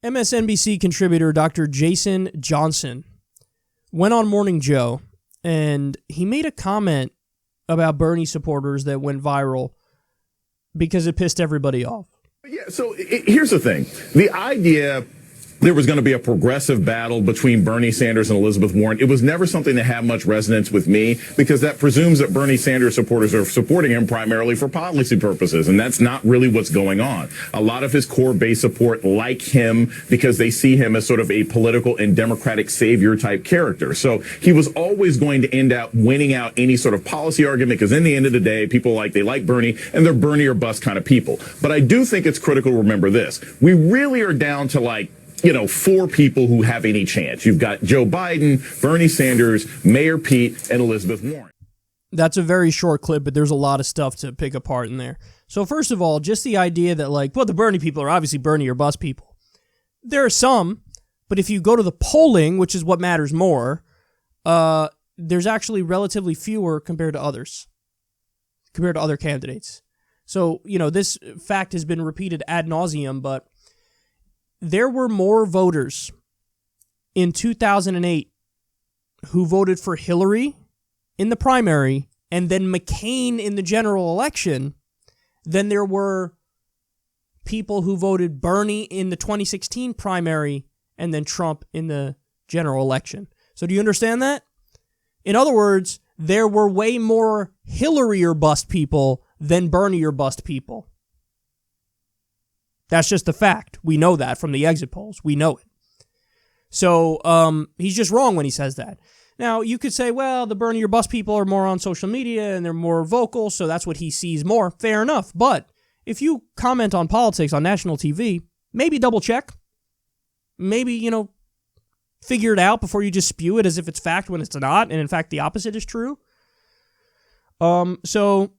MSNBC contributor Dr. Jason Johnson went on Morning Joe, and he made a comment about Bernie supporters that went viral because it pissed everybody off. Yeah, so here's the thing. The idea there was going to be a progressive battle between Bernie Sanders and Elizabeth Warren, it was never something that had much resonance with me, because that presumes that Bernie Sanders supporters are supporting him primarily for policy purposes, and that's not really what's going on. A lot of his core base support like him because they see him as sort of a political and democratic savior type character. So he was always going to end up winning out any sort of policy argument, because in the end of the day, people they like Bernie, and they're Bernie or bust kind of people. But I do think it's critical to remember this. We really are down to 4 people who have any chance. You've got Joe Biden, Bernie Sanders, Mayor Pete, and Elizabeth Warren. That's a very short clip, but there's a lot of stuff to pick apart in there. So first of all, just the idea that the Bernie people are obviously Bernie or bust people. There are some, but if you go to the polling, which is what matters more, there's actually relatively fewer compared to others, compared to other candidates. So, this fact has been repeated ad nauseum, but there were more voters in 2008 who voted for Hillary in the primary and then McCain in the general election than there were people who voted Bernie in the 2016 primary and then Trump in the general election. So do you understand that? In other words, there were way more Hillary or bust people than Bernie or bust people. That's just a fact. We know that from the exit polls. We know it. So he's just wrong when he says that. Now, you could say, well, the Bernie or bust people are more on social media and they're more vocal, so that's what he sees more. Fair enough. But if you comment on politics on national TV, maybe double check. Maybe, figure it out before you just spew it as if it's fact when it's not, and in fact the opposite is true. So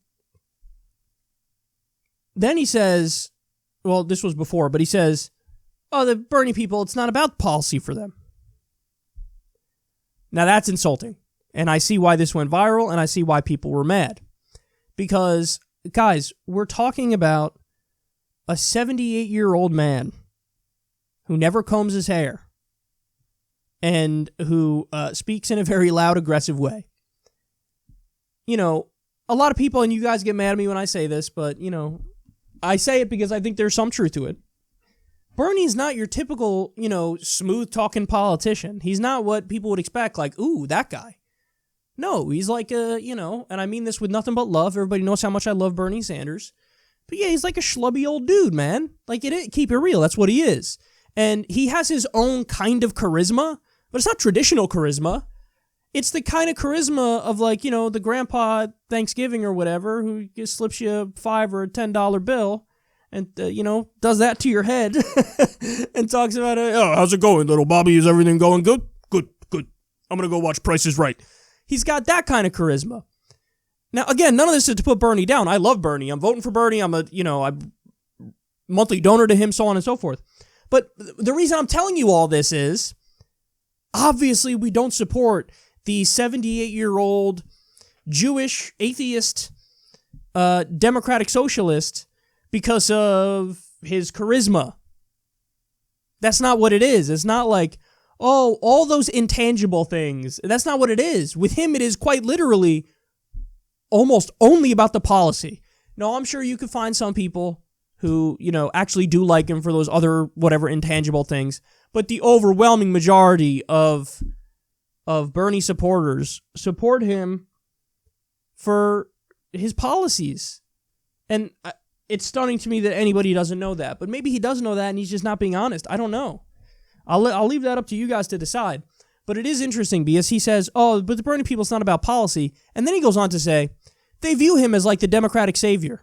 then he says, well, this was before, but he says, oh, the Bernie people, it's not about policy for them. Now that's insulting. And I see why this went viral, and I see why people were mad. Because, guys, we're talking about a 78-year-old man who never combs his hair and who speaks in a very loud, aggressive way. A lot of people, and you guys get mad at me when I say this, but, I say it because I think there's some truth to it. Bernie's not your typical, smooth-talking politician. He's not what people would expect, ooh, that guy. No, he's and I mean this with nothing but love. Everybody knows how much I love Bernie Sanders. But yeah, he's like a schlubby old dude, man. Keep it real, that's what he is. And he has his own kind of charisma, but it's not traditional charisma. It's the kind of charisma of the grandpa at Thanksgiving or whatever who just slips you a $5 or a $10 bill and, does that to your head and talks about, oh, how's it going, little Bobby? Is everything going good? Good. I'm going to go watch Price is Right. He's got that kind of charisma. Now, again, none of this is to put Bernie down. I love Bernie. I'm voting for Bernie. I'm a monthly donor to him, so on and so forth. But the reason I'm telling you all this is, obviously, we don't support the 78-year-old Jewish, atheist, democratic socialist because of his charisma. That's not what it is. It's not all those intangible things. That's not what it is. With him, it is quite literally almost only about the policy. No, I'm sure you could find some people who, actually do like him for those other whatever intangible things. But the overwhelming majority of Bernie supporters support him for his policies. And it's stunning to me that anybody doesn't know that. But maybe he does know that and he's just not being honest. I don't know. I'll leave that up to you guys to decide. But it is interesting because he says, oh, but the Bernie people, it's not about policy. And then he goes on to say, they view him as the democratic savior.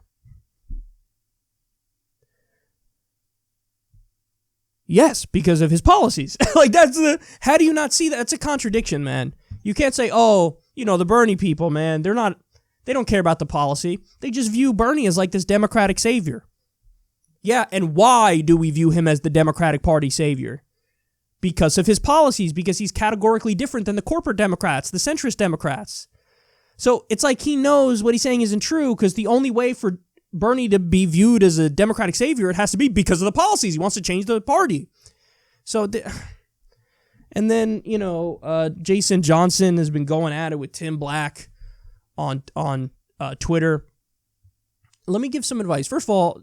Yes, because of his policies. How do you not see that? That's a contradiction, man. You can't say, oh, the Bernie people, man, they don't care about the policy. They just view Bernie as this democratic savior. Yeah, and why do we view him as the Democratic Party savior? Because of his policies, because he's categorically different than the corporate Democrats, the centrist Democrats. So it's he knows what he's saying isn't true, because the only way for Bernie to be viewed as a democratic savior, it has to be because of the policies. He wants to change the party. So, and then, Jason Johnson has been going at it with Tim Black on Twitter. Let me give some advice. First of all,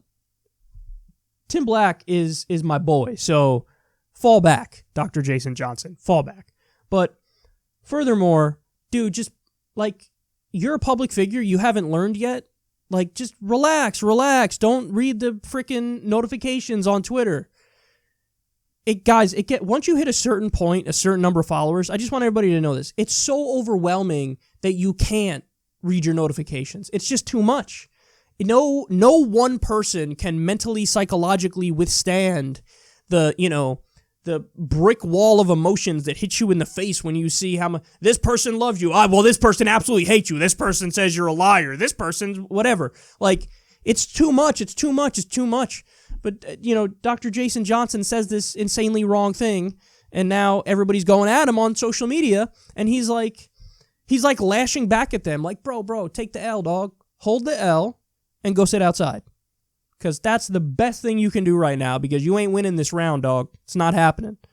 Tim Black is my boy, so fall back, Dr. Jason Johnson. Fall back. But furthermore, dude, just, you're a public figure. You haven't learned yet. Just relax. Don't read the freaking notifications on Twitter. Once you hit a certain point, a certain number of followers, I just want everybody to know this. It's so overwhelming that you can't read your notifications. It's just too much. No one person can mentally, psychologically withstand the brick wall of emotions that hit you in the face when you see how much this person loves you. Well, this person absolutely hates you. This person says you're a liar. This person's whatever. It's too much. It's too much. But, Dr. Jason Johnson says this insanely wrong thing, and now everybody's going at him on social media, and he's lashing back at them, bro, take the L, dog. Hold the L and go sit outside. Because that's the best thing you can do right now, because you ain't winning this round, dog. It's not happening.